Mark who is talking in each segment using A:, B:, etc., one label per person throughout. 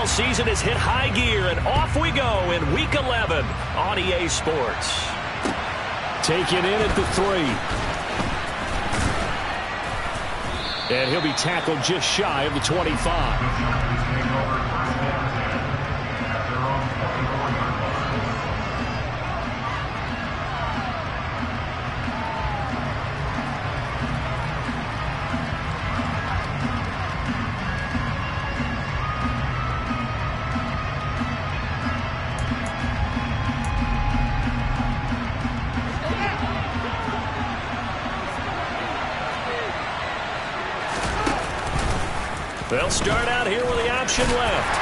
A: NFL season has hit high gear, and off we go in Week 11 on EA Sports.
B: Taken in at the 3. And he'll be tackled just shy of the 25.
A: They'll start out here with the option left.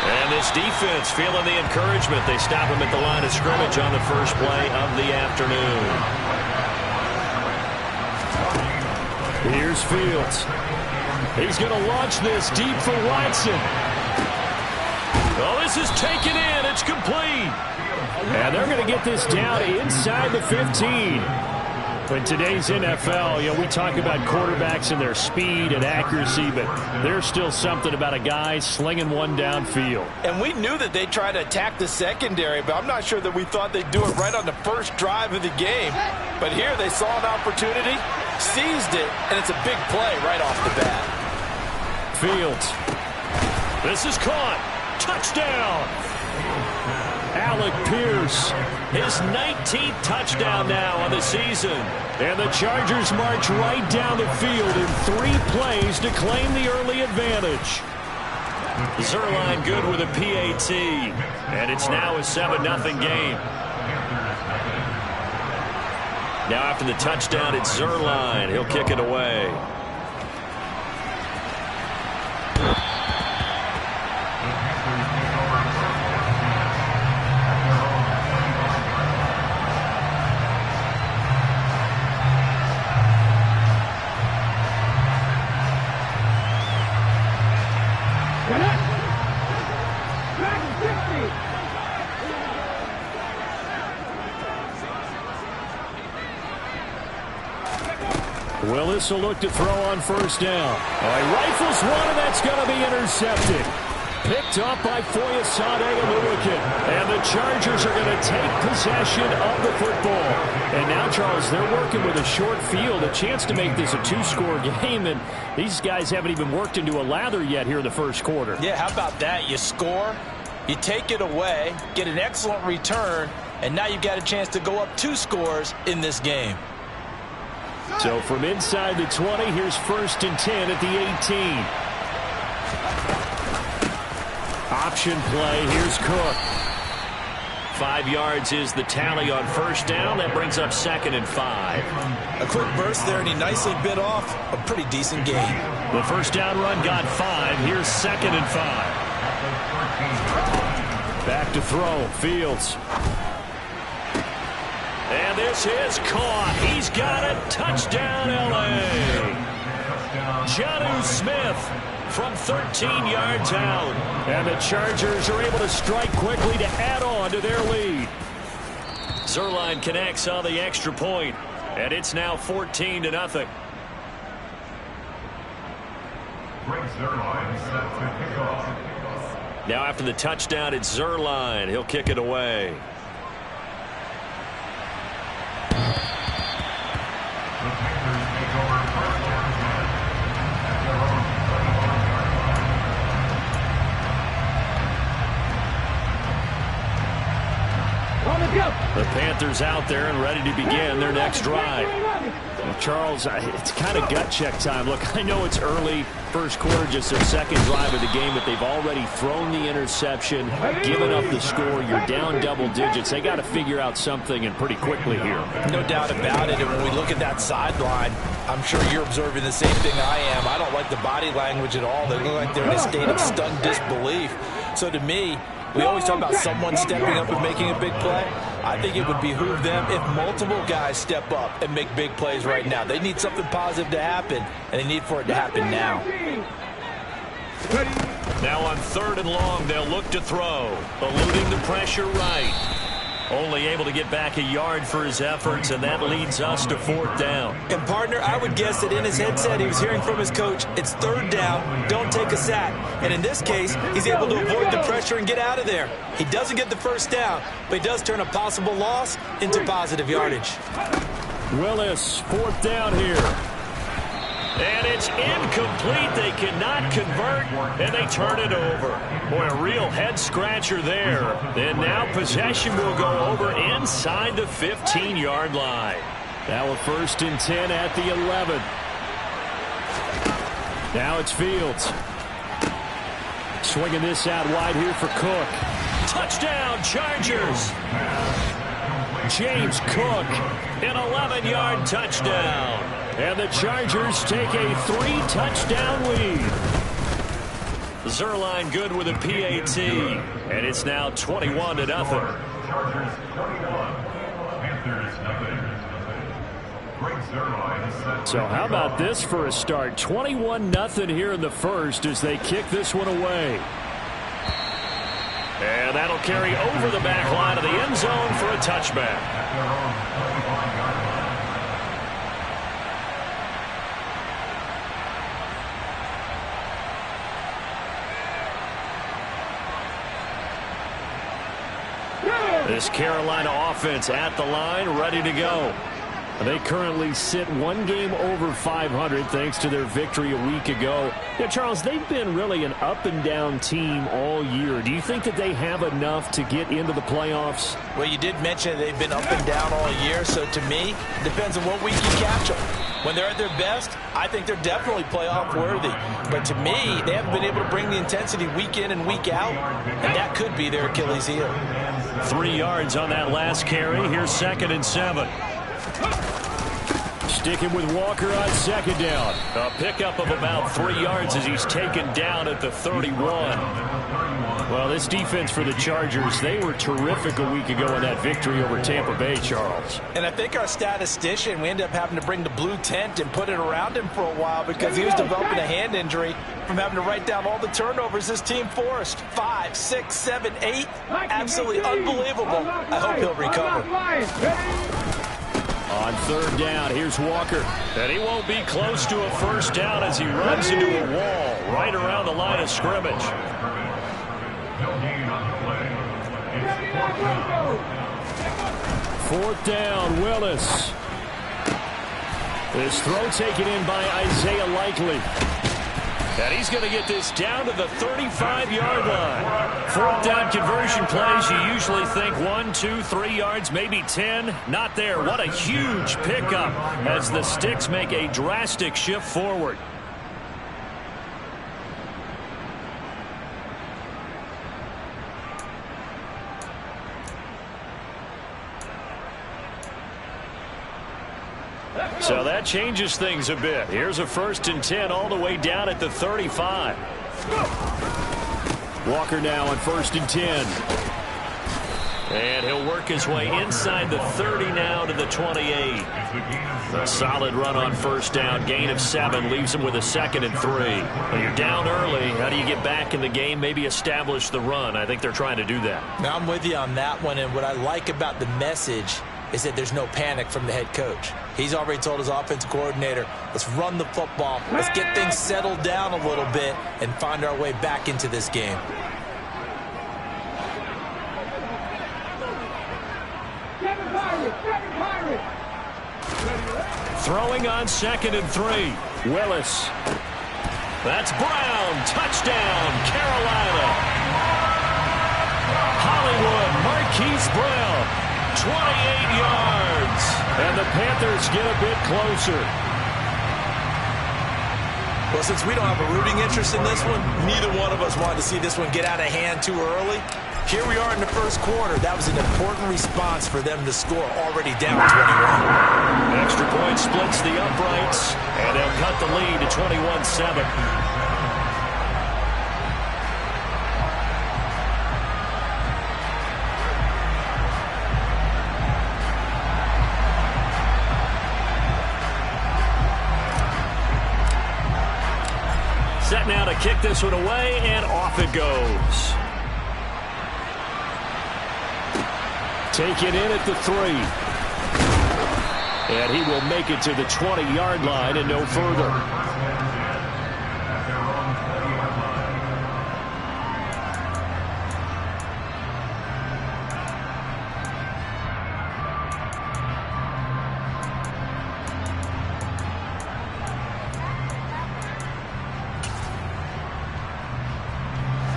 A: And this defense feeling the encouragement. They stop him at the line of scrimmage on the first play of the afternoon.
B: Here's Fields. He's going to launch this deep for Watson.
A: Oh, this is taken in. It's complete.
B: And they're going to get this down inside the 15. In today's NFL, we talk about quarterbacks and their speed and accuracy, but there's still something about a guy slinging one downfield.
C: And we knew that they'd try to attack the secondary, but I'm not sure that we thought they'd do it right on the first drive of the game. But here they saw an opportunity, seized it, and it's a big play right off the bat.
B: Fields.
A: This is caught. Touchdown.
B: Alec Pierce.
A: His 19th touchdown now on the season.
B: And the Chargers march right down the field in 3 plays to claim the early advantage.
A: Zuerlein good with a PAT. And it's now a 7-0 game. Now after the touchdown, it's Zuerlein. He'll kick it away.
B: Willis will look to throw on first down. He rifles one, and that's going to be intercepted. Picked up by Foyesade Oluwakin. And the Chargers are going to take possession of the football. And now, Charles, they're working with a short field, a chance to make this a 2-score game. And these guys haven't even worked into a lather yet here in the first quarter.
C: Yeah, how about that? You score, you take it away, get an excellent return, and now you've got a chance to go up 2 scores in this game.
B: So from inside the 20, here's 1st and 10 at the 18. Option play. Here's Cook.
A: 5 yards is the tally on first down. That brings up 2nd and 5.
C: A quick burst there, and he nicely bit off a pretty decent gain.
A: The first down run got 5. Here's 2nd and 5.
B: Back to throw. Fields.
A: And this is caught. He's got it. Touchdown, L.A. Jonnu Smith from 13 yards out.
B: And the Chargers are able to strike quickly to add on to their lead.
A: Zuerlein connects on the extra point, and it's now 14-0. Now after the touchdown, it's Zuerlein. He'll kick it away. The Panthers out there and ready to begin their next drive.
B: Well, Charles, it's kind of gut check time. Look, I know it's early, first quarter, just their 2nd drive of the game, but they've already thrown the interception, given up the score. You're down double digits. They got to figure out something, and pretty quickly here.
C: No doubt about it. And when we look at that sideline, I'm sure you're observing the same thing I am. I don't like the body language at all. They look like they're in a state of stunned disbelief. So to me, we always talk about someone stepping up and making a big play. I think it would behoove them if multiple guys step up and make big plays right now. They need something positive to happen, and they need for it to happen now.
A: Now on 3rd and long, they'll look to throw. Eluding the pressure right. Only able to get back a yard for his efforts, and that leads us to 4th down.
C: And, partner, I would guess that in his headset he was hearing from his coach, it's 3rd down, don't take a sack. And in this case, he's able to avoid the pressure and get out of there. He doesn't get the 1st down, but he does turn a possible loss into positive yardage.
B: Willis, 4th down here.
A: And it's incomplete. They cannot convert, and they turn it over. Boy, a real head-scratcher there. And now possession will go over inside the 15-yard line.
B: Now a 1st and 10 at the 11. Now it's Fields. Swinging this out wide here for Cook.
A: Touchdown, Chargers.
B: James Cook,
A: an 11-yard touchdown.
B: and the Chargers take a 3-touchdown lead.
A: Zerline good with a PAT, and it's now 21-0.
B: So how about this for a start? 21-0 here in the first as they kick this one away.
A: And that'll carry over the back line of the end zone for a touchback. This Carolina offense at the line, ready to go.
B: They currently sit one game over 500 thanks to their victory a week ago. Yeah, Charles, they've been really an up-and-down team all year. Do you think that they have enough to get into the playoffs?
C: Well, you did mention they've been up and down all year, so to me, it depends on what week you catch them. When they're at their best, I think they're definitely playoff worthy. But to me, they haven't been able to bring the intensity week in and week out, and that could be their Achilles heel.
A: 3 yards on that last carry. Here's 2nd and 7.
B: Sticking with Walker on 2nd down.
A: A pickup of about 3 yards as he's taken down at the 31.
B: Well, this defense for the Chargers, they were terrific a week ago in that victory over Tampa Bay, Charles.
C: And I think our statistician, we ended up having to bring the blue tent and put it around him for a while because he was developing a hand injury from having to write down all the turnovers his team forced. 5, 6, 7, 8. Absolutely unbelievable. I hope he'll recover.
B: On 3rd down, here's Walker.
A: And he won't be close to a 1st down as he runs into a wall right around the line of scrimmage.
B: 4th down, Willis. This throw taken in by Isaiah Likely.
A: And he's going to get this down to the 35-yard line. 4th down conversion plays, you usually think 1, 2, 3 yards, maybe 10. Not there. What a huge pickup as the Sticks make a drastic shift forward. So that changes things a bit. Here's a 1st and 10 all the way down at the 35.
B: Walker now on 1st and 10.
A: And he'll work his way inside the 30 now to the 28. A solid run on 1st down. Gain of 7 leaves him with a 2nd and 3. When you're down early, how do you get back in the game? Maybe establish the run. I think they're trying to do that.
C: Now I'm with you on that one, and what I like about the message is that there's no panic from the head coach. He's already told his offensive coordinator, let's run the football, let's get things settled down a little bit and find our way back into this game.
A: Throwing on 2nd and 3.
B: Willis.
A: That's Brown. Touchdown, Carolina. Hollywood, Marquise Brown. 28 yards.
B: And the Panthers get a bit closer.
C: Well, since we don't have a rooting interest in this one, neither one of us wanted to see this one get out of hand too early. Here we are in the 1st quarter. That was an important response for them to score, already down 21.
A: Extra point splits the uprights, and they'll cut the lead to 21-7. Set now to kick this one away, and off it goes.
B: Taken in at the 3. And he will make it to the 20-yard line and no further.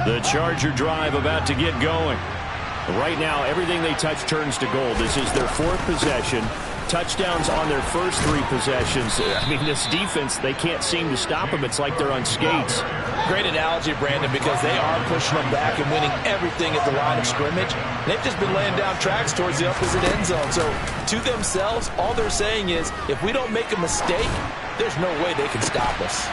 B: The Charger drive about to get going. Right now, everything they touch turns to gold. This is their 4th possession. Touchdowns on their first 3 possessions. I mean, this defense, they can't seem to stop them. It's like they're on skates.
C: Great analogy, Brandon, because they are pushing them back and winning everything at the line of scrimmage. They've just been laying down tracks towards the opposite end zone. So, to themselves, all they're saying is, if we don't make a mistake, there's no way they can stop us.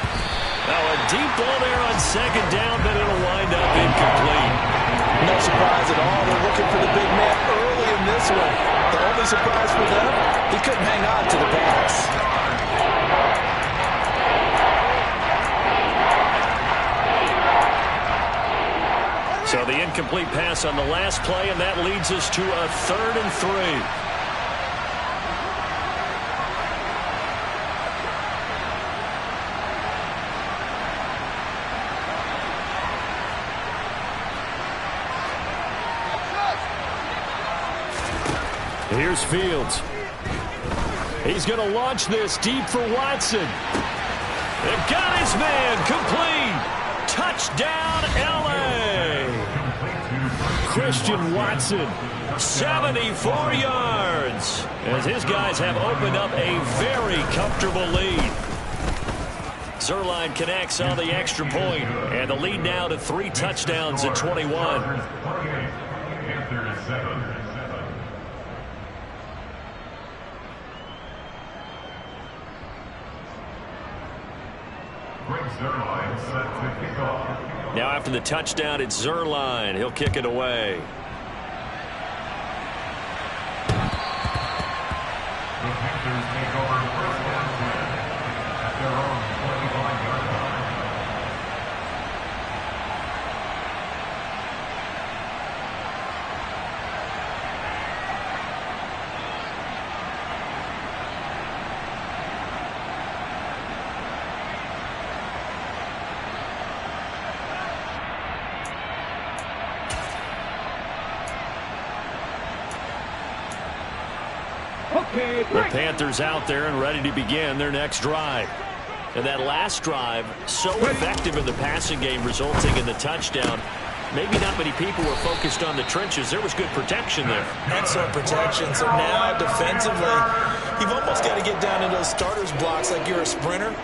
A: Now a deep ball there on 2nd down, but it'll wind up incomplete.
C: No surprise at all. They're looking for the big man early in this one. The only surprise for them, he couldn't hang on to the pass.
A: So the incomplete pass on the last play, and that leads us to a 3rd and 3.
B: Here's Fields. He's going to launch this deep for Watson.
A: They've got his man complete. Touchdown, L.A.
B: Christian Watson.
A: 74 yards. As his guys have opened up a very comfortable lead. Zerline connects on the extra point, and the lead now to 3 touchdowns at 21. Now after the touchdown, it's Zerline. He'll kick it away.
D: The Panthers take over first down at their own 25-yard line.
A: The Panthers out there and ready to begin their next drive. And that last drive, so effective in the passing game, resulting in the touchdown. Maybe not many people were focused on the trenches. There was good protection there.
C: Excellent protection. So now, defensively, you've almost got to get down in those starters blocks like you're a sprinter.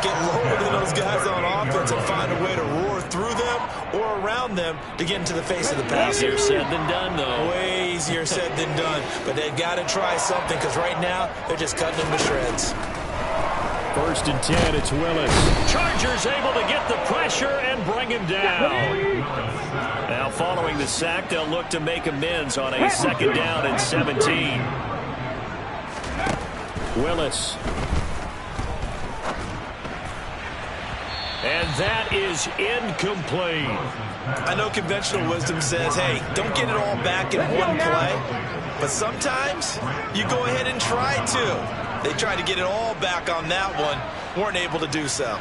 C: Get lower than those guys on offense and find a way to roar through them or around them to get into the face of the pass.
A: Easier said than done, though.
C: Way easier said than done. But they've got to try something because right now, they're just cutting them to shreds.
B: 1st and 10, it's Willis.
A: Chargers able to get the pressure and bring him down. Now following the sack, they'll look to make amends on a 2nd down and 17.
B: Willis.
A: And that is incomplete.
C: I know conventional wisdom says, hey, don't get it all back in one play. But sometimes you go ahead and try to. They tried to get it all back on that one. Weren't able to do so.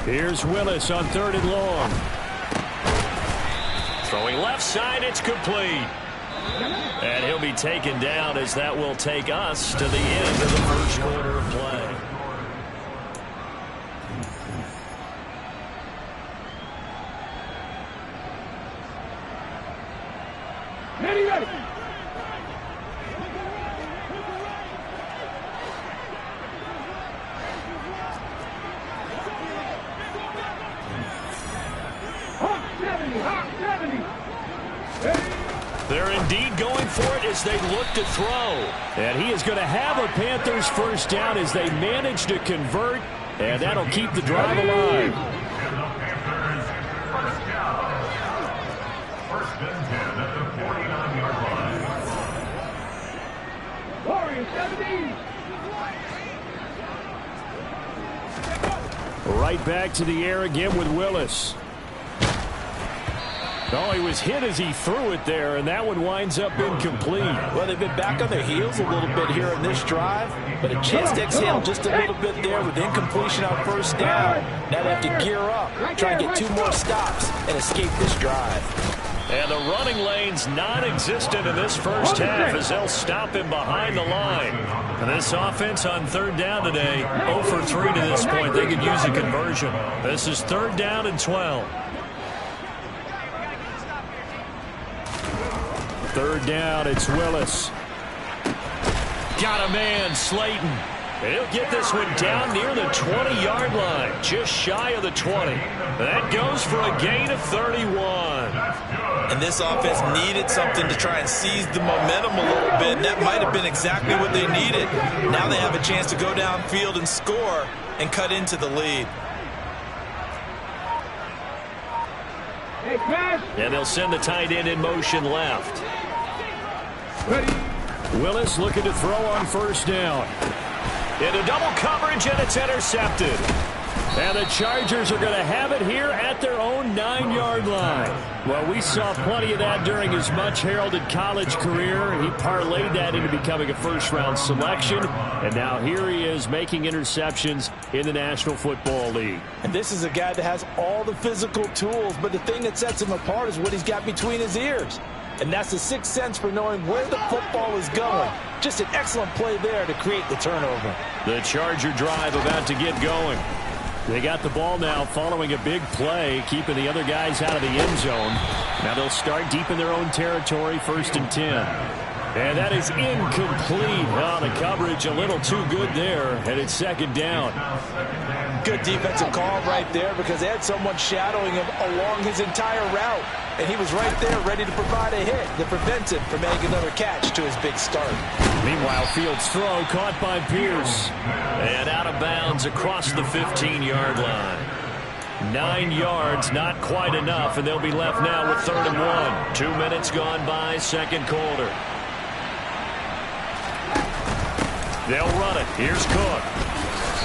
B: Here's Willis on 3rd and long.
A: Throwing left side, it's complete. And he'll be taken down as that will take us to the end of the first quarter of play.
D: Ready.
A: They're indeed going for it as they look to throw.
B: And he is going to have a Panthers 1st down as they manage to convert. And that'll keep the drive alive.
D: First and 10 at the 49-yard line. Warriors 17.
B: Right back to the air again with Willis. Oh, he was hit as he threw it there, and that one winds up incomplete.
C: Well, they've been back on their heels a little bit here in this drive, but a chance to exhale just a little bit there with incompletion on first down. Now they have to gear up, try and get 2 more stops, and escape this drive.
A: And the running lane's non-existent in this first half as they'll stop him behind the line. And this offense on third down today, 0 for 3 to this point. They could use a conversion. This is 3rd down and 12.
B: 3rd down, it's Willis.
A: Got a man, Slayton. He'll get this one down near the 20-yard line, just shy of the 20. That goes for a gain of 31.
C: And this offense needed something to try and seize the momentum a little bit, and that might have been exactly what they needed. Now they have a chance to go downfield and score and cut into the lead.
A: And they'll send the tight end in motion left.
B: Willis looking to throw on first down.
A: Into double coverage, and it's intercepted.
B: And the Chargers are going to have it here at their own 9-yard line. Well, we saw plenty of that during his much-heralded college career. He parlayed that into becoming a first-round selection. And now here he is making interceptions in the National Football League.
C: And this is a guy that has all the physical tools, but the thing that sets him apart is what he's got between his ears. And that's the sixth sense for knowing where the football is going. Just an excellent play there to create the turnover.
A: The Charger drive about to get going.
B: They got the ball now following a big play, keeping the other guys out of the end zone. Now they'll start deep in their own territory, 1st and 10. And that is incomplete. Oh, the coverage a little too good there, and it's 2nd down.
C: Good defensive call right there because they had someone shadowing him along his entire route. And he was right there ready to provide a hit that prevents him from making another catch to his big start.
B: Meanwhile, Fields' throw caught by Pierce.
A: And out of bounds across the 15-yard line. 9 yards, not quite enough, and they'll be left now with 3rd and 1. 2 minutes gone by, 2nd quarter. They'll run it. Here's Cook.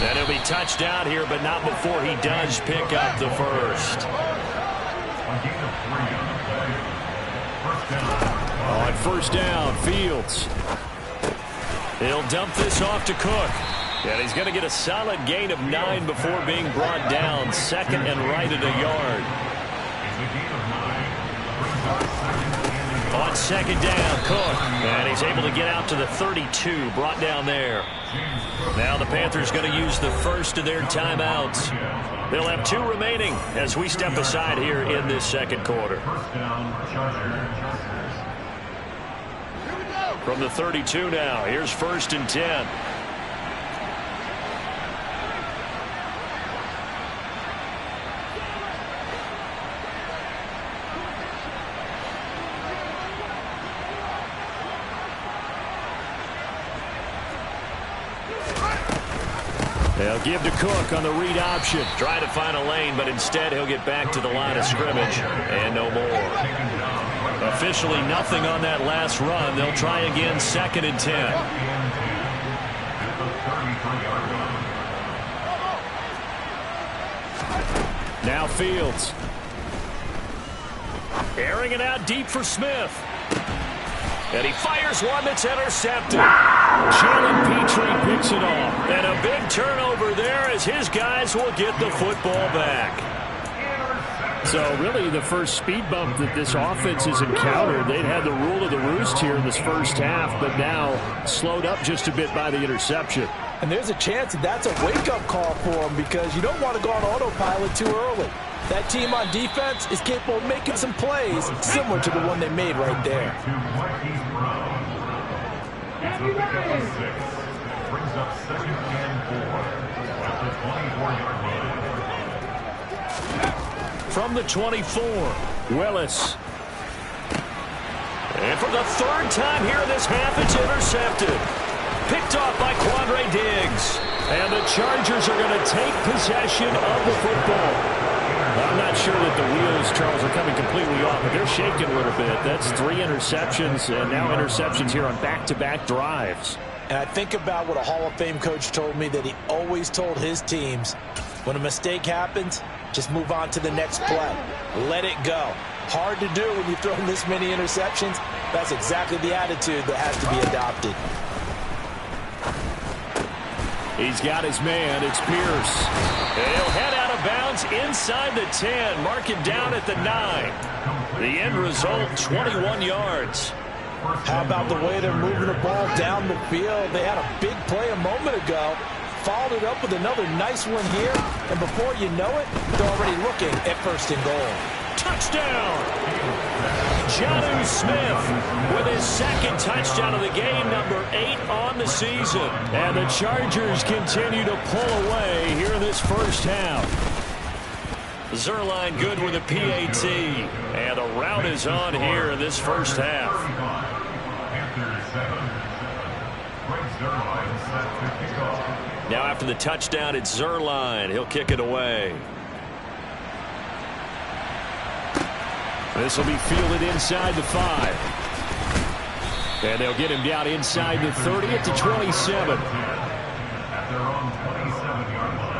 A: And he'll be touched down here, but not before he does pick up the first.
B: On first down, Fields.
A: He'll dump this off to Cook. And he's going to get a solid gain of 9 before being brought down. 2nd and right at a yard. On 2nd down, Cook. And he's able to get out to the 32, brought down there. Now the Panthers going to use the first of their timeouts. They'll have 2 remaining as we step aside here in this 2nd quarter. From the 32 now, here's 1st and 10.
B: They'll give to Cook on the read option.
A: Try to find a lane, but instead he'll get back to the line of scrimmage and no more. Officially nothing on that last run. They'll try again, 2nd and 10.
B: Now Fields.
A: Airing it out deep for Smith. And he fires one that's intercepted.
B: Jalen Petrie picks it off.
A: And a big turnover there as his guys will get the football back.
B: So really the first speed bump that this offense has encountered, they'd had the rule of the roost here in this first half, but now slowed up just a bit by the interception.
C: And there's a chance that that's a wake-up call for them because you don't want to go on autopilot too early. That team on defense is capable of making some plays similar to the one they made right there.
D: Brings up 2nd and 4 at the 24-yard line.
A: From the 24,
B: Willis.
A: and for the 3rd time here in this half, it's intercepted. Picked off by Quandre Diggs.
B: And the Chargers are going to take possession of the football. I'm not sure that the wheels, Charles, are coming completely off, but they're shaking a little bit. That's 3 interceptions, and now interceptions here on back-to-back drives.
C: And I think about what a Hall of Fame coach told me, that he always told his teams, When a mistake happens, just move on to the next play. Let it go. Hard to do when you've thrown this many interceptions. That's exactly the attitude that has to be adopted.
B: He's got his man. It's Pierce.
A: He'll head out of bounds inside the 10. Mark it down at the 9. The end result, 21 yards.
C: How about the way they're moving the ball down the field? They had a big play a moment ago. Followed it up with another nice one here. And before you know it, they're already looking at 1st and goal.
A: Touchdown! Jonnu Smith with his 2nd touchdown of the game, number 8 on the season.
B: And the Chargers continue to pull away here in this first half.
A: Zuerlein good with a PAT. And the route is on here in this first half. Now after the touchdown, it's Zuerlein. He'll kick it away.
B: This will be fielded inside the 5. And they'll get him down inside the 30 at the 27.
D: At their own 27-yard line.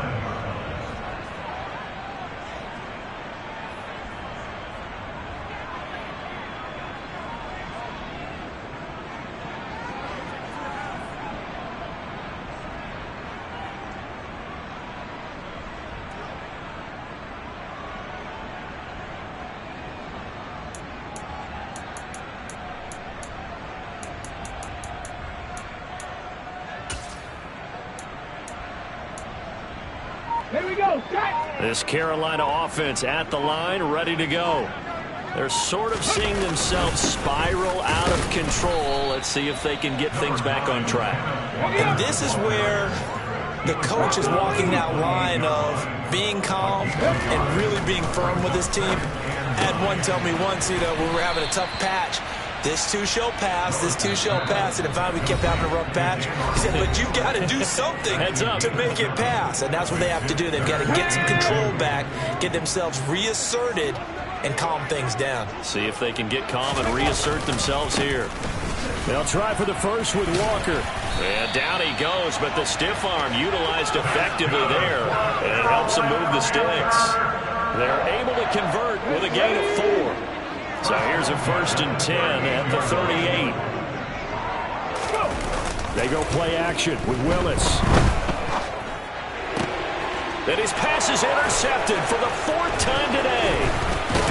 A: This Carolina offense at the line, ready to go. They're sort of seeing themselves spiral out of control. Let's see if they can get things back on track.
C: And this is where the coach is walking that line of being calm and really being firm with his team. I had one tell me once, when we were having a tough patch, this too shall pass, this too shall pass, and finally we kept having a rough patch. He said, but you've got to do something to make it pass, and that's what they have to do. They've got to get some control back, get themselves reasserted, and calm things down.
A: See if they can get calm and reassert themselves here.
B: They'll try for the first with Walker.
A: And down he goes, but the stiff arm utilized effectively there, and it helps him move the sticks. They're able to convert with a gain of 4. So here's a 1st and 10 at the 38.
B: They go play action with Willis.
A: And his pass is intercepted for the 4th time today.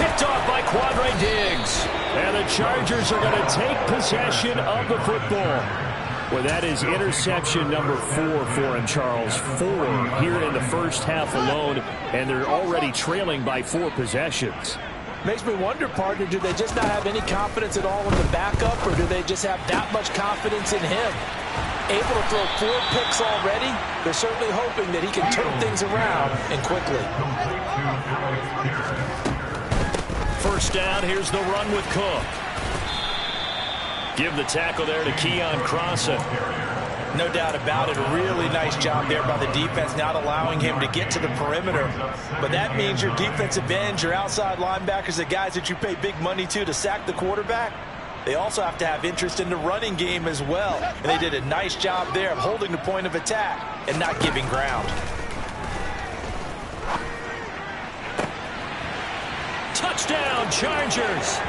A: Picked off by Quadre Diggs.
B: And the Chargers are going to take possession of the football. Well, that is interception number 4 for him, Charles. 4 here in the first half alone, and they're already trailing by 4 possessions.
C: Makes me wonder, partner, do they just not have any confidence at all in the backup, or do they just have that much confidence in him? Able to throw 4 picks already, they're certainly hoping that he can turn things around and quickly.
A: 1st down, here's the run with Cook. Give the tackle there to Keon Crossen.
C: No doubt about it. A really nice job there by the defense, not allowing him to get to the perimeter. But that means your defensive ends, your outside linebackers, the guys that you pay big money to sack the quarterback, they also have to have interest in the running game as well. And they did a nice job there of holding the point of attack and not giving ground.
A: Touchdown, Chargers!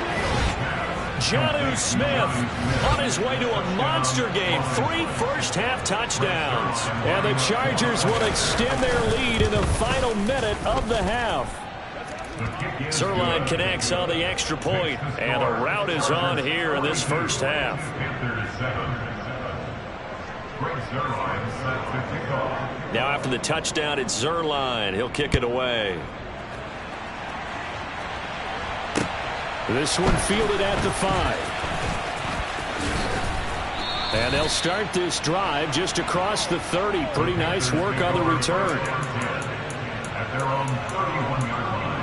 A: Jonnu Smith on his way to a monster game. 3 first-half touchdowns.
B: And the Chargers will extend their lead in the final minute of the half.
A: Zuerlein connects on the extra point, and the route is on here in this first half. Now after the touchdown, it's Zuerlein. He'll kick it away.
B: This one fielded at the 5. And they'll start this drive just across the 30. Pretty nice work on the return.
D: At their own 31-yard line.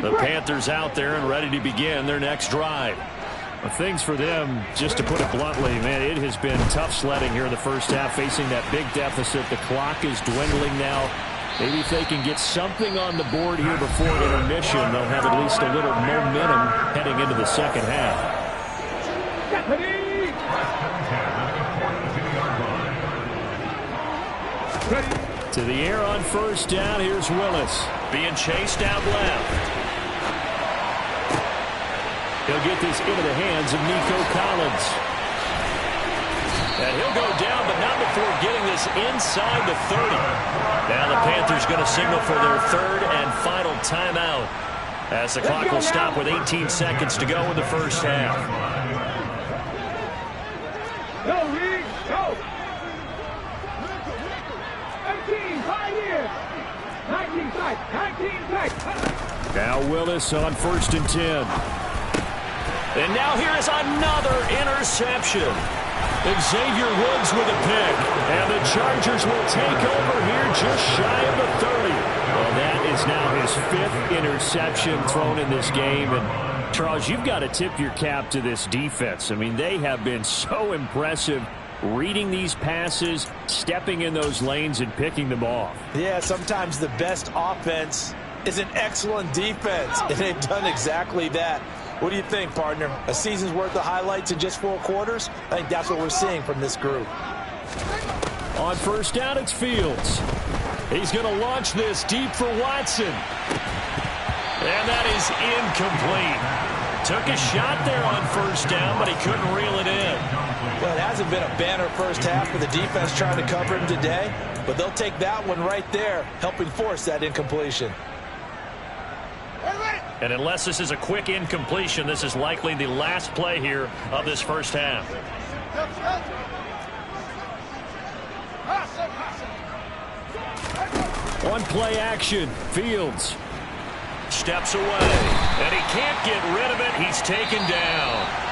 A: The Panthers out there and ready to begin their next drive.
B: Well, things for them, just to put it bluntly, man, it has been tough sledding here in the first half, facing that big deficit. The clock is dwindling now. Maybe if they can get something on the board here before intermission, they'll have at least a little momentum heading into the second half. To the air on first down. Here's Willis.
A: Being chased out left.
B: He'll get this into the hands of Nico Collins.
A: And he'll go down, but not before getting this inside the 30. Now the Panthers going to signal for their third and final timeout, as the clock will stop with 18 seconds to go in the first half.
E: Go, Reed, go! 18, 5 years. 19 sight, 19 sight.
B: Now Willis on 1st and 10.
A: And now here is another interception.
B: Xavier Woods with a pick. And the Chargers will take over here just shy of the 30. Well, that is now his 5th interception thrown in this game. And, Charles, you've got to tip your cap to this defense. I mean, they have been so impressive reading these passes, stepping in those lanes, and picking them off.
C: Yeah, sometimes the best offense is an excellent defense, and they've done exactly that. What do you think, partner? A season's worth of highlights in just 4 quarters? I think that's what we're seeing from this group.
B: On first down, it's Fields. He's going to launch this deep for Watson.
A: And that is incomplete. Took a shot there on first down, but he couldn't reel it in.
C: Well, it hasn't been a banner first half for the defense trying to cover him today, but they'll take that one right there, helping force that incompletion.
A: And unless this is a quick incompletion, this is likely the last play here of this first half.
B: One play action. Fields
A: steps away, and he can't get rid of it. He's taken down.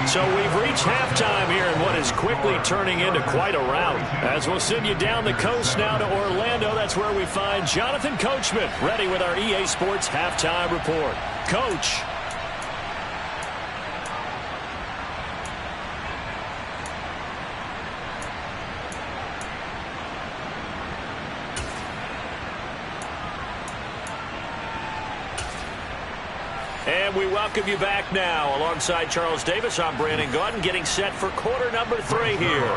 A: So we've reached halftime here in what is quickly turning into quite a rout. As we'll send you down the coast now to Orlando, that's where we find Jonathan Coachman ready with our EA Sports Halftime Report. Coach. And we welcome you back now. Alongside Charles Davis, I'm Brandon Gaudin, getting set for quarter number 3 here.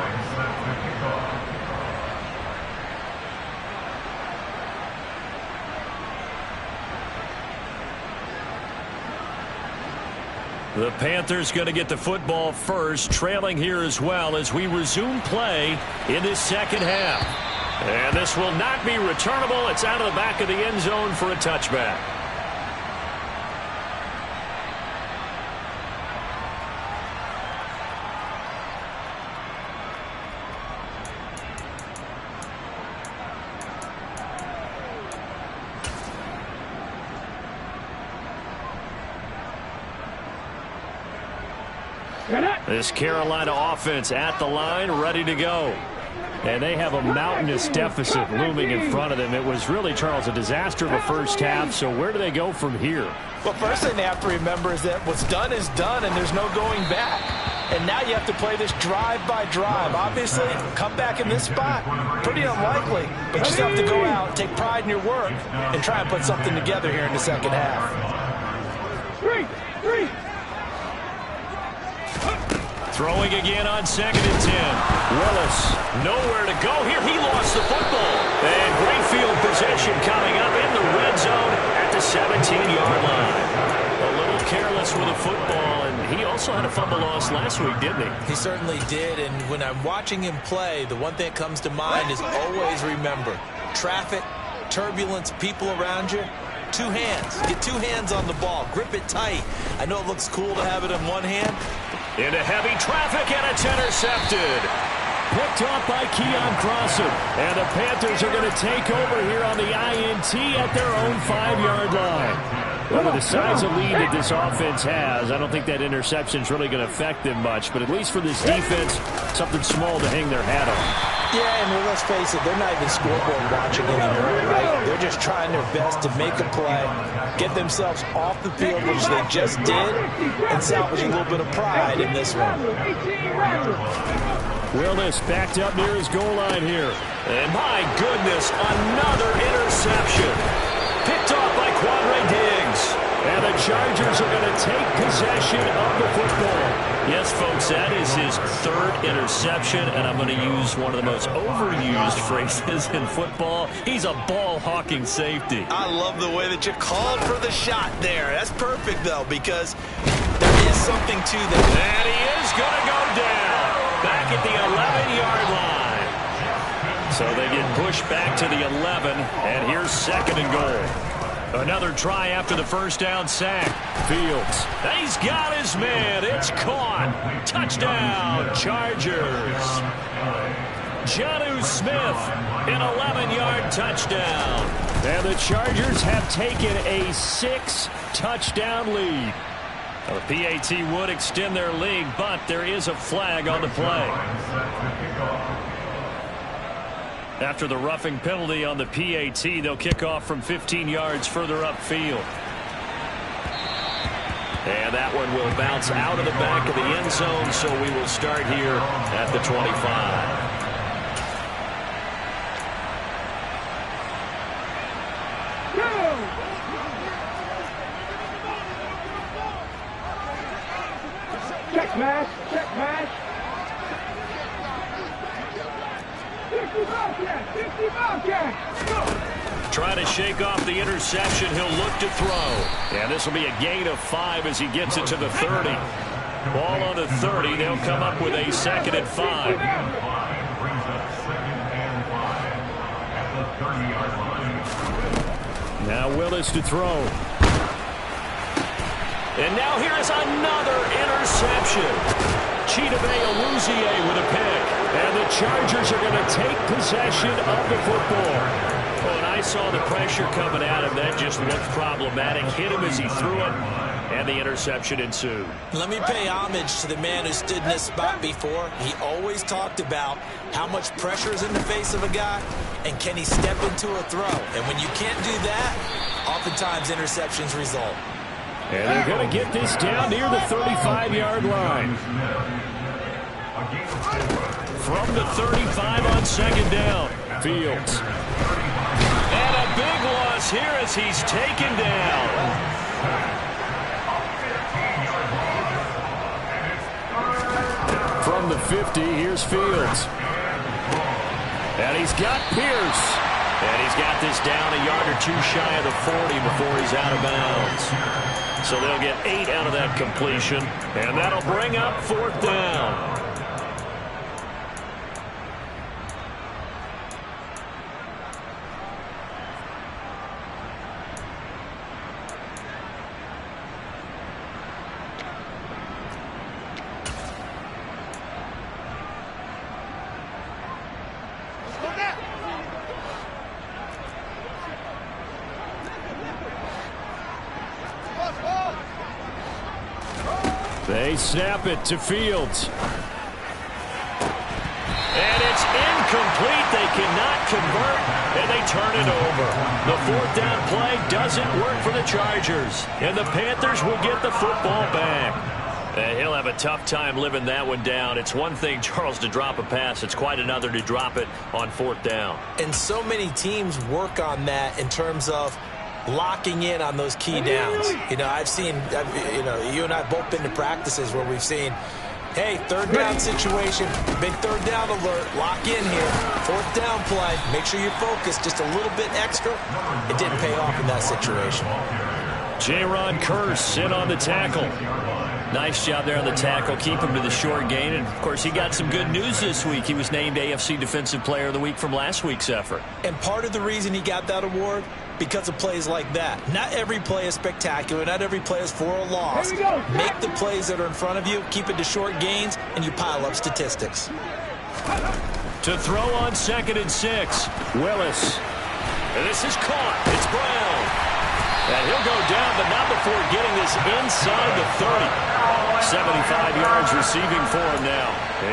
A: The Panthers going to get the football first, trailing here as well as we resume play in this second half. And this will not be returnable. It's out of the back of the end zone for a touchback. This Carolina offense at the line, ready to go. And they have a mountainous deficit looming in front of them. It was really, Charles, a disaster of a first half. So where do they go from here?
C: Well, first thing they have to remember is that what's done is done, and there's no going back. And now you have to play this drive by drive. Obviously, come back in this spot, pretty unlikely. But you just have to go out, take pride in your work, and try and put something together here in the second half.
E: Three.
A: Throwing again on 2nd and 10. Willis, nowhere to go here. He lost the football. And great field possession coming up in the red zone at the 17-yard line. A little careless with the football, and he also had a fumble loss last week, didn't he?
C: He certainly did, and when I'm watching him play, the one thing that comes to mind is always remember, traffic, turbulence, people around you. 2 hands. Get 2 hands on the ball. Grip it tight. I know it looks cool to have it in one hand.
A: Into heavy traffic, and it's intercepted.
B: Picked off by Keon Crossan. And the Panthers are going to take over here on the INT at their own 5-yard line. Well, with the size of lead that this offense has, I don't think that interception is really going to affect them much. But at least for this defense, something small to hang their hat on.
C: Yeah, and let's face it, they're not even scoreboard watching anymore, right? They're just trying their best to make a play, get themselves off the field, which they just did, and salvage a little bit of pride in this one.
B: Willis backed up near his goal line here.
A: And my goodness, another interception. Picked off by Quandre Diggs.
B: And the Chargers are going to take possession of the football.
A: Yes, folks, that is his third interception, and I'm going to use one of the most overused phrases in football. He's a ball-hawking safety.
C: I love the way that you called for the shot there. That's perfect, though, because there is something to that.
A: And he is going to go down back at the 11-yard line. So they get pushed back to the 11, and here's 2nd and goal. Another try after the first down sack.
B: Fields.
A: He's got his man. It's caught. Touchdown, Chargers. Jonnu Smith, an 11-yard touchdown.
B: And the Chargers have taken a 6-touchdown lead.
A: The PAT would extend their lead, but there is a flag on the play. After the roughing penalty on the PAT, they'll kick off from 15 yards further upfield. And that one will bounce out of the back of the end zone, so we will start here at the 25.
E: Check match, check match. 50 Bobcats. Go.
A: Trying to shake off the interception. He'll look to throw. And this will be a gain of 5 as he gets it to the 30. Ball on the 30. They'll come up with a 2nd and 5.
B: Now Willis to throw.
A: And now here is another interception. Chidobe Awuzie with a pick.
B: And the Chargers are going to take possession of the football.
A: When I saw the pressure coming at him, that just looked problematic. Hit him as he threw it, and the interception ensued.
C: Let me pay homage to the man who stood in this spot before. He always talked about how much pressure is in the face of a guy, and can he step into a throw. And when you can't do that, oftentimes interceptions result.
B: And they're going to get this down near the 35-yard line.
A: From the 35 on 2nd down.
B: Fields.
A: And a big loss here as he's taken down.
B: From the 50, here's Fields.
A: And he's got Pierce. And he's got this down a yard or 2 shy of the 40 before he's out of bounds. So they'll get 8 out of that completion. And that'll bring up 4th down.
B: They snap it to Fields.
A: And it's incomplete. They cannot convert, and they turn it over. The 4th down play doesn't work for the Chargers, and the Panthers will get the football back. And he'll have a tough time living that one down. It's one thing, Charles, to drop a pass. It's quite another to drop it on 4th down.
C: And so many teams work on that in terms of locking in on those key downs. You know, you and I have both been to practices where we've seen, hey, 3rd down situation, big 3rd down alert, lock in here, 4th down play, make sure you're focused just a little bit extra. It didn't pay off in that situation.
A: J-Ron Kearse in on the tackle. Nice job there on the tackle. Keep him to the short gain. And, of course, he got some good news this week. He was named AFC Defensive Player of the Week from last week's effort.
C: And part of the reason he got that award, because of plays like that. Not every play is spectacular. Not every play is for a loss. Make the plays that are in front of you, keep it to short gains, and you pile up statistics.
A: To throw on 2nd and 6.
B: Willis.
A: And this is caught. It's Brown. And he'll go down, but not before getting this inside the 30. 75 yards receiving for him now.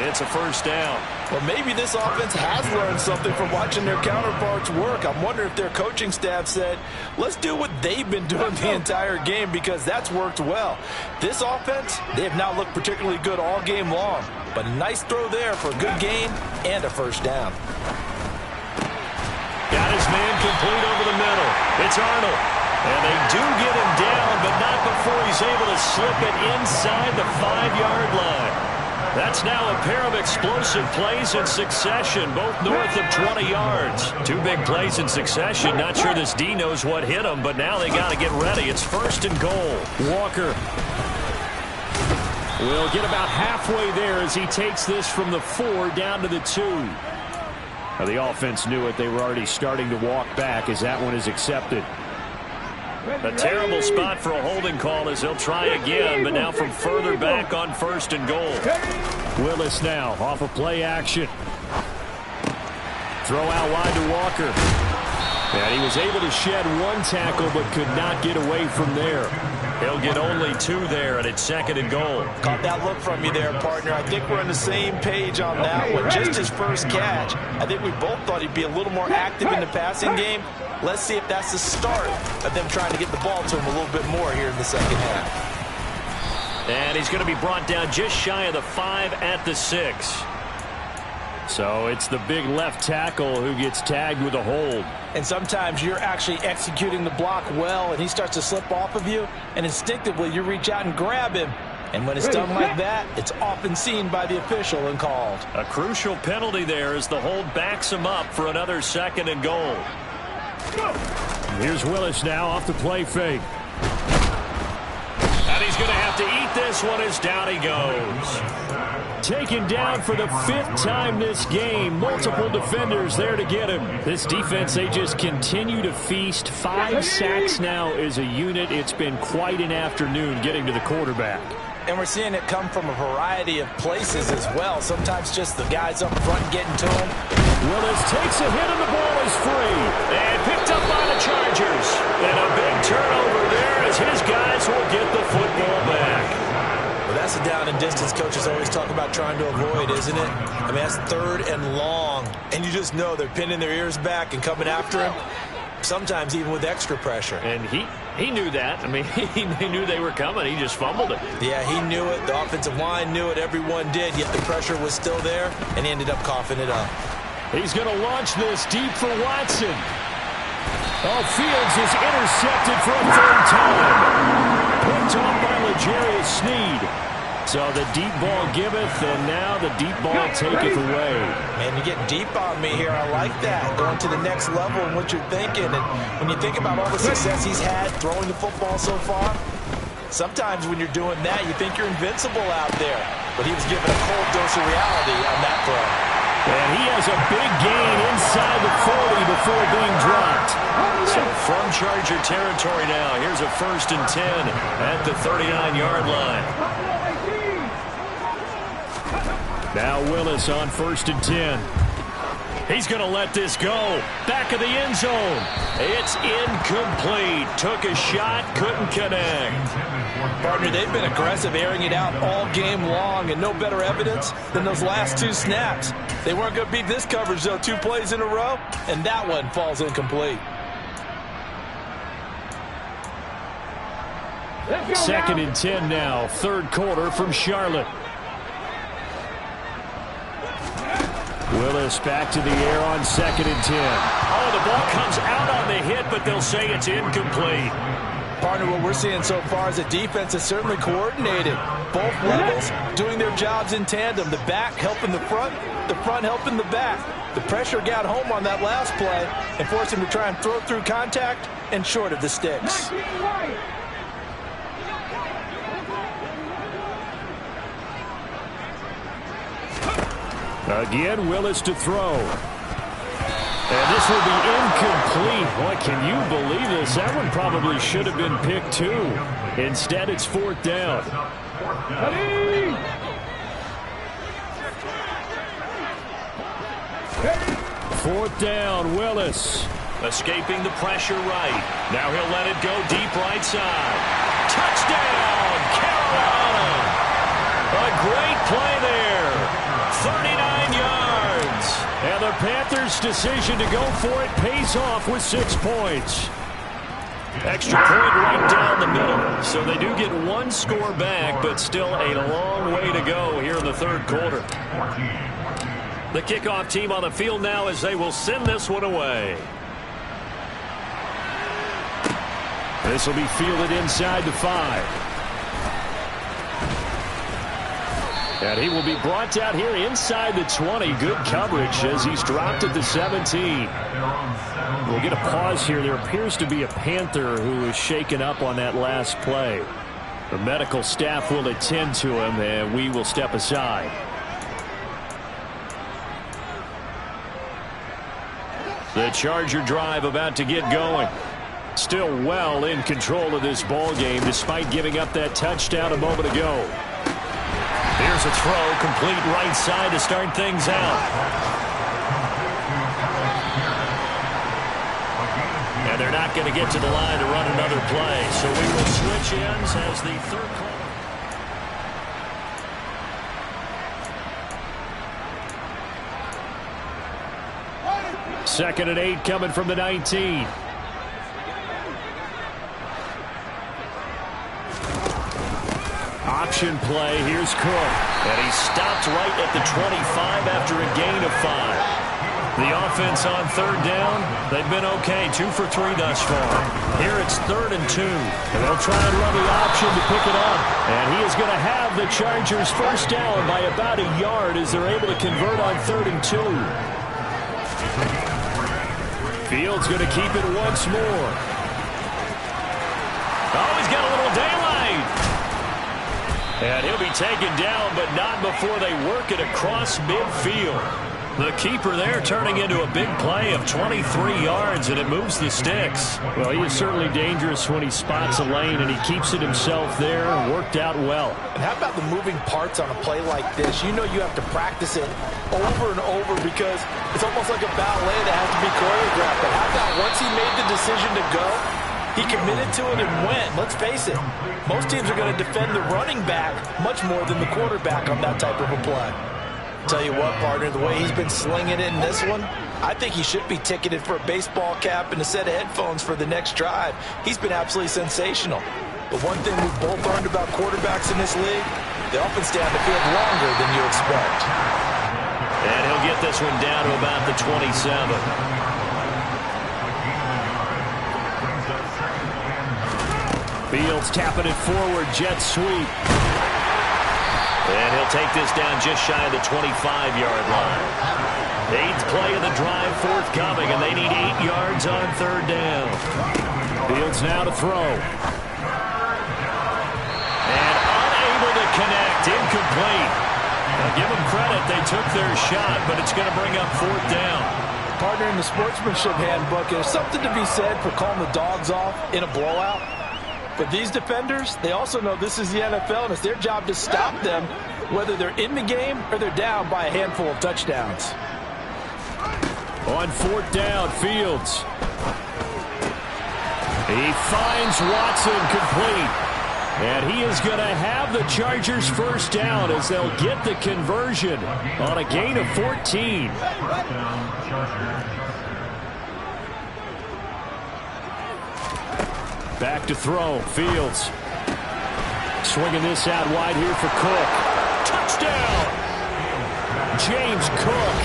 A: It's a 1st down.
F: Well, maybe this offense has learned something from watching their counterparts work. I'm wondering if their coaching staff said, let's do what they've been doing the entire game, because that's worked well. This offense, they have not looked particularly good all game long. But a nice throw there for a good gain and a 1st down.
A: Got his man complete over the middle. It's Arnold. And they do get him down, but not before he's able to slip it inside the 5-yard line. That's now a pair of explosive plays in succession, both north of 20 yards. 2 big plays in succession. Not sure this D knows what hit him, but now they got to get ready. It's 1st and goal.
B: Walker will get about halfway there as he takes this from the 4 down to the 2. Now, the offense knew it. They were already starting to walk back as that one is accepted.
A: A terrible spot for a holding call as he'll try again, but now from further back on 1st and goal.
B: Willis now off of play action. Throw out wide to Walker. And he was able to shed 1 tackle but could not get away from there.
A: He'll get only 2 there, and it's 2nd and goal.
F: Caught that look from you there, partner. I think we're on the same page on that one. Just his first catch. I think we both thought he'd be a little more active in the passing game. Let's see if that's the start of them trying to get the ball to him a little bit more here in the second half.
A: And he's going to be brought down just shy of the 5 at the 6.
B: So it's the big left tackle who gets tagged with a hold.
C: And sometimes you're actually executing the block well, and he starts to slip off of you, and instinctively you reach out and grab him. And when it's done like that, it's often seen by the official and called.
A: A crucial penalty there as the hold backs him up for another 2nd and goal.
B: Here's Willis now off the play fake.
A: And he's going to have to eat this one as down he goes.
B: Taken down for the 5th time this game. Multiple defenders there to get him. This defense, they just continue to feast. 5 sacks now as a unit. It's been quite an afternoon getting to the quarterback.
C: And we're seeing it come from a variety of places as well. Sometimes just the guys up front getting to him.
B: Willis takes a hit and the ball is free.
A: And picked up by the Chargers. And a big turnover there as his guys will get the football back.
C: Well, that's a down and distance coaches always talk about trying to avoid, isn't it? I mean, that's 3rd and long. And you just know they're pinning their ears back and coming after him. Sometimes even with extra pressure.
A: And he knew that. I mean, he knew they were coming. He just fumbled it.
C: Yeah, he knew it. The offensive line knew it. Everyone did. Yet the pressure was still there, and he ended up coughing it up.
B: He's going to launch this deep for Watson. Oh, Fields is intercepted for a 3rd time. Picked off by L'Jarius Sneed. So the deep ball giveth, and now the deep ball taketh away.
C: Man, you're getting deep on me here. I like that. Going to the next level and what you're thinking. And when you think about all the success he's had throwing the football so far, sometimes when you're doing that, you think you're invincible out there. But he was given a cold dose of reality on that throw.
B: And he has a big gain inside the 40 before being dropped.
A: So from Charger territory now, here's a 1st and 10 at the 39-yard line.
B: Now Willis on 1st and 10.
A: He's going to let this go. Back of the end zone. It's incomplete. Took a shot, couldn't connect.
C: Partner, they've been aggressive, airing it out all game long, and no better evidence than those last 2 snaps. They weren't going to beat this coverage, though, 2 plays in a row, and that one falls incomplete.
B: 2nd and 10 now, 3rd quarter from Charlotte. Willis back to the air on 2nd and 10.
A: Oh, the ball comes out on the hit, but they'll say it's incomplete.
C: Partner, what we're seeing so far is the defense is certainly coordinated. Both levels doing their jobs in tandem. The back helping the front helping the back. The pressure got home on that last play and forced him to try and throw through contact and short of the sticks.
B: Again, Willis to throw. And this will be incomplete. Boy, can you believe this? That one probably should have been picked too. Instead, it's 4th down. 4th down, Willis.
A: Escaping the pressure right. Now he'll let it go deep right side. Touchdown, Carolina. A great play there. 39 yards.
B: And the Panthers' decision to go for it pays off with 6 points.
A: Extra point right down the middle. So they do get 1 score back, but still a long way to go here in the 3rd quarter. The kickoff team on the field now as they will send this one away.
B: This will be fielded inside the 5. And he will be brought down here inside the 20. Good coverage as he's dropped at the 17. We'll get a pause here. There appears to be a Panther who is shaken up on that last play. The medical staff will attend to him, and we will step aside. The Charger drive about to get going. Still well in control of this ball game despite giving up that touchdown a moment ago. Here's a throw, complete right side to start things out. And they're not going to get to the line to run another play, so we will switch ends as the third call. Second and 8 coming from the 19. Option play. Here's Cook. And he stopped right at the 25 after a gain of 5. The offense on third down, they've been okay. 2 for 3 thus far. Here it's 3rd and 2. And they'll try and run the option to pick it up. And he is going to have the Chargers first down by about a yard as they're able to convert on 3rd and 2. Fields going to keep it once more. Oh, he's got a little daylight. And he'll be taken down, but not before they work it across midfield. The keeper there turning into a big play of 23 yards, and it moves the sticks. Well, he is certainly dangerous when he spots a lane, and he keeps it himself there. Worked out well.
C: And how about the moving parts on a play like this? You know you have to practice it over and over because it's almost like a ballet that has to be choreographed. But how about once he made the decision to go, he committed to it and went. Let's face it, most teams are going to defend the running back much more than the quarterback on that type of a play. Tell you what, partner, the way he's been slinging it in this one, I think he should be ticketed for a baseball cap and a set of headphones for the next drive. He's been absolutely sensational. But one thing we've both learned about quarterbacks in this league, they often stay on the field longer than you expect.
A: And he'll get this one down to about the 27.
B: Fields tapping it forward, jet sweep.
A: And he'll take this down just shy of the 25-yard line. 8th play of the drive forthcoming, and they need 8 yards on 3rd down.
B: Fields now to throw.
A: And unable to connect, incomplete. Now give them credit, they took their shot, but it's going to bring up 4th down.
C: Partner, in the sportsmanship handbook, there's something to be said for calling the dogs off in a blowout. But these defenders, they also know this is the NFL, and it's their job to stop them, whether they're in the game or they're down by a handful of touchdowns.
B: On 4th down, Fields. He finds Watson complete. And he is going to have the Chargers first down as they'll get the conversion on a gain of 14. Back to throw. Fields. Swinging this out wide here for Cook. Touchdown! James Cook.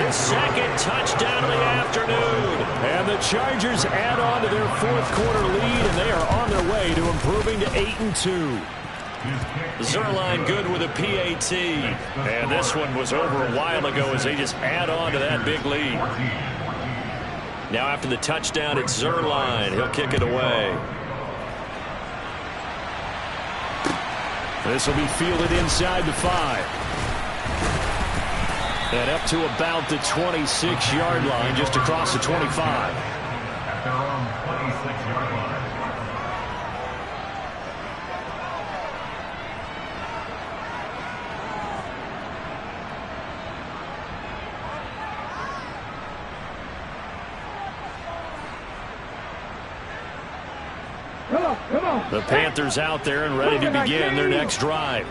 B: His 2nd touchdown of the afternoon. And the Chargers add on to their 4th quarter lead, and they are on their way to improving to 8-2.
A: Zuerlein good with a PAT. And this one was over a while ago as they just add on to that big lead. Now after the touchdown, it's Zuerlein. He'll kick it away.
B: This will be fielded inside the 5. And up to about the 26-yard line, just across the 25.
D: At their own 26-yard line.
B: The Panthers out there and ready to begin their next drive.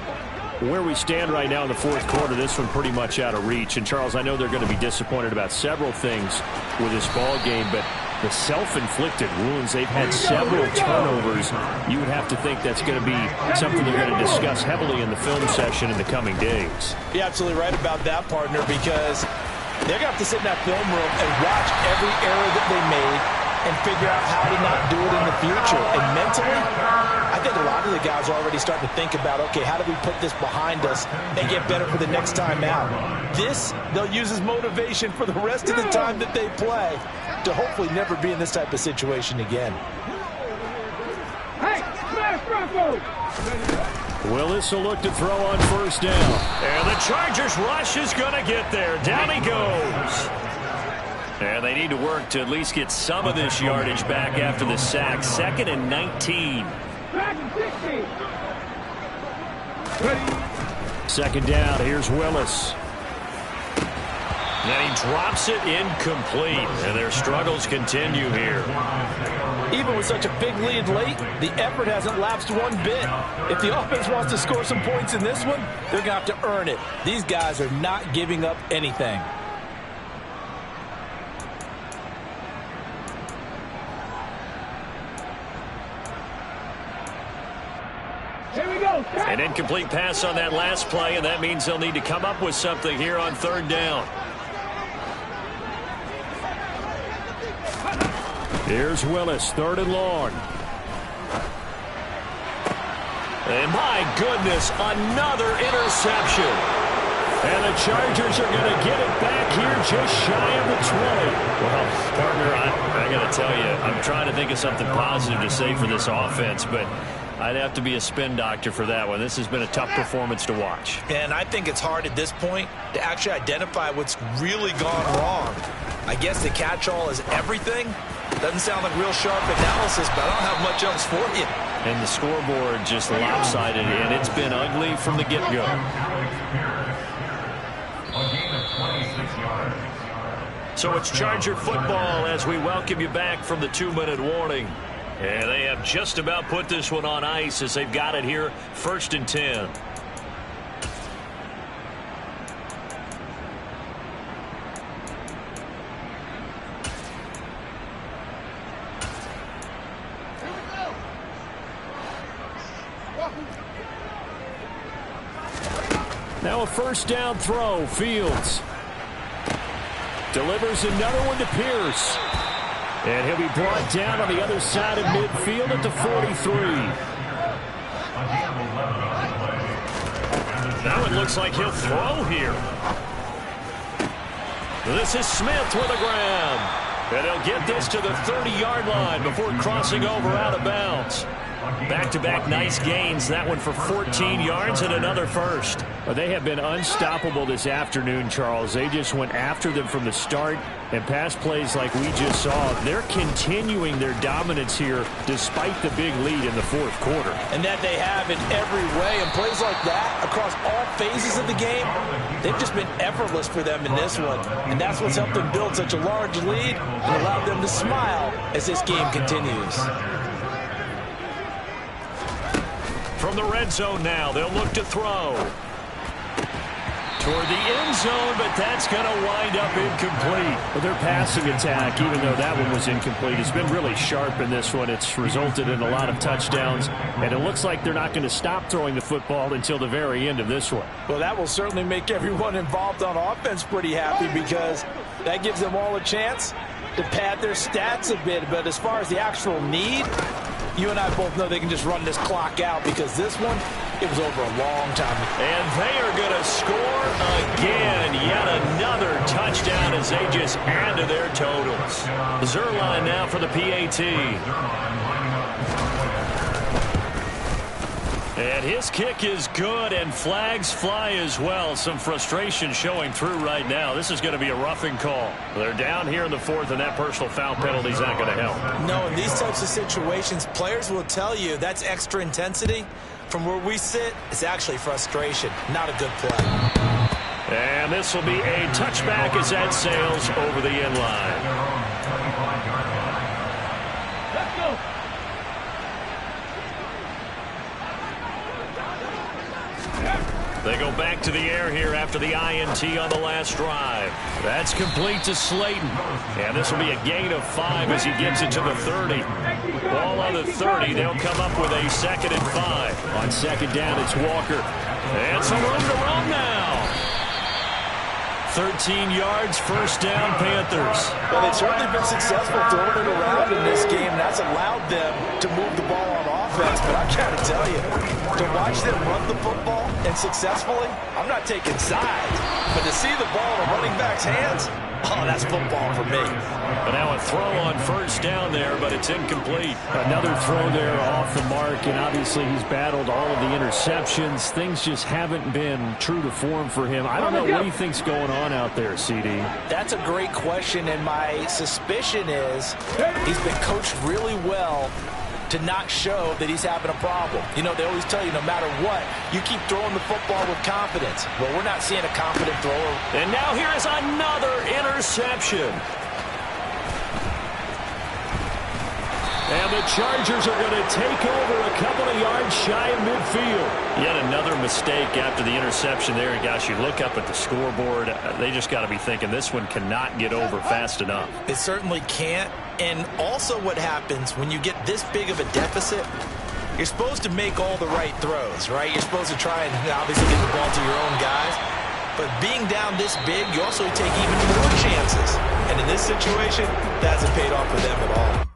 B: Where we stand right now in the 4th quarter, this one pretty much out of reach. And, Charles, I know they're going to be disappointed about several things with this ball game, but the self-inflicted wounds, they've had several turnovers. You would have to think that's going to be something they're going to discuss heavily in the film session in the coming days.
C: You're absolutely right about that, partner, because they're going to have to sit in that film room and watch every error that they made and figure out how to not do it in the future. And mentally, I think a lot of the guys are already starting to think about, okay, how do we put this behind us and get better for the next time out? This, they'll use as motivation for the rest of the time that they play to hopefully never be in this type of situation again.
E: Hey, smash Bronco!
B: Willis will look to throw on first down.
A: And the Chargers rush is going to get there. Down he goes. And they need to work to at least get some of this yardage back after the sack. 2nd and 19.
E: Back and 60.
B: 2nd down. Here's Willis.
A: Then he drops it incomplete. And their struggles continue here.
C: Even with such a big lead late, the effort hasn't lapsed one bit. If the offense wants to score some points in this one, they're going to have to earn it. These guys are not giving up anything.
E: Here we go.
A: An incomplete pass on that last play, and that means they'll need to come up with something here on 3rd down.
B: Here's Willis, 3rd and long.
A: And my goodness, another interception.
B: And the Chargers are going to get it back here just shy of the 20.
A: Well, partner, I got to tell you, I'm trying to think of something positive to say for this offense, but I'd have to be a spin doctor for that one. This has been a tough performance to watch.
C: And I think it's hard at this point to actually identify what's really gone wrong. I guess the catch-all is everything. Doesn't sound like real sharp analysis, but I don't have much else for you.
A: And the scoreboard just lopsided, and it's been ugly from the get-go. So it's Charger football as we welcome you back from the 2-minute warning. And they have just about put this one on ice as they've got it here, 1st and 10.
B: Now a 1st down throw. Fields delivers another one to Pierce. And he'll be brought down on the other side of midfield at the 43.
A: Now it looks like he'll throw here. This is Smith with a grab. And he'll get this to the 30-yard line before crossing over out of bounds. Back-to-back nice gains. That one for 14 yards and another first.
B: Well, they have been unstoppable this afternoon, Charles. They just went after them from the start, and pass plays like we just saw. They're continuing their dominance here despite the big lead in the 4th quarter.
C: And that they have in every way. And plays like that across all phases of the game, they've just been effortless for them in this one. And that's what's helped them build such a large lead and allowed them to smile as this game continues.
A: From the red zone now, they'll look to throw. Toward the end zone, but that's going to wind up incomplete.
B: Well, their passing attack, even though that one was incomplete, has been really sharp in this one. It's resulted in a lot of touchdowns, and it looks like they're not going to stop throwing the football until the very end of this one.
C: Well, that will certainly make everyone involved on offense pretty happy because that gives them all a chance to pad their stats a bit. But as far as the actual need, you and I both know they can just run this clock out because this one, it was over a long time.
A: And they are going to score again. Yet another touchdown as they just add to their totals. Zerline now for the PAT. And his kick is good, and flags fly as well. Some frustration showing through right now. This is going to be a roughing call. They're down here in the 4th, and that personal foul penalty is not going to help.
C: No, in these types of situations, players will tell you that's extra intensity. From where we sit, it's actually frustration, not a good play.
A: And this will be a touchback as that sails over the end line.
E: Let's go.
A: They go back to the air here after the INT on the last drive. That's complete to Slayton. And this will be a gain of 5 as he gets it to the 30. Ball on the 30. They'll come up with a 2nd and 5.
B: On 2nd down, it's Walker.
A: And some room to run now. 13 yards, 1st down, Panthers.
C: Well, they've certainly been successful throwing it around in this
F: tell you, to watch them run the football and successfully, I'm not taking sides, but to see the ball in a running back's hands, oh, that's football for me.
B: But now a throw on first down there, but it's incomplete. Another throw there off the mark, and obviously he's battled all of the interceptions. Things just haven't been true to form for him. I don't know what he thinks going on out there, CD.
C: That's a great question, and my suspicion is he's been coached really well to not show that he's having a problem. You know, they always tell you no matter what, you keep throwing the football with confidence. Well, we're not seeing a confident thrower.
A: And now here is another interception.
B: And the Chargers are going to take over a couple of yards shy of midfield.
A: Yet another mistake after the interception there. And gosh, you look up at the scoreboard, they just got to be thinking this one cannot get over fast enough.
F: It certainly can't. And also what happens when you get this big of a deficit, you're supposed to make all the right throws, right? You're supposed to try and obviously get the ball to your own guys. But being down this big, you also take even more chances. And in this situation, that hasn't paid off for them at all.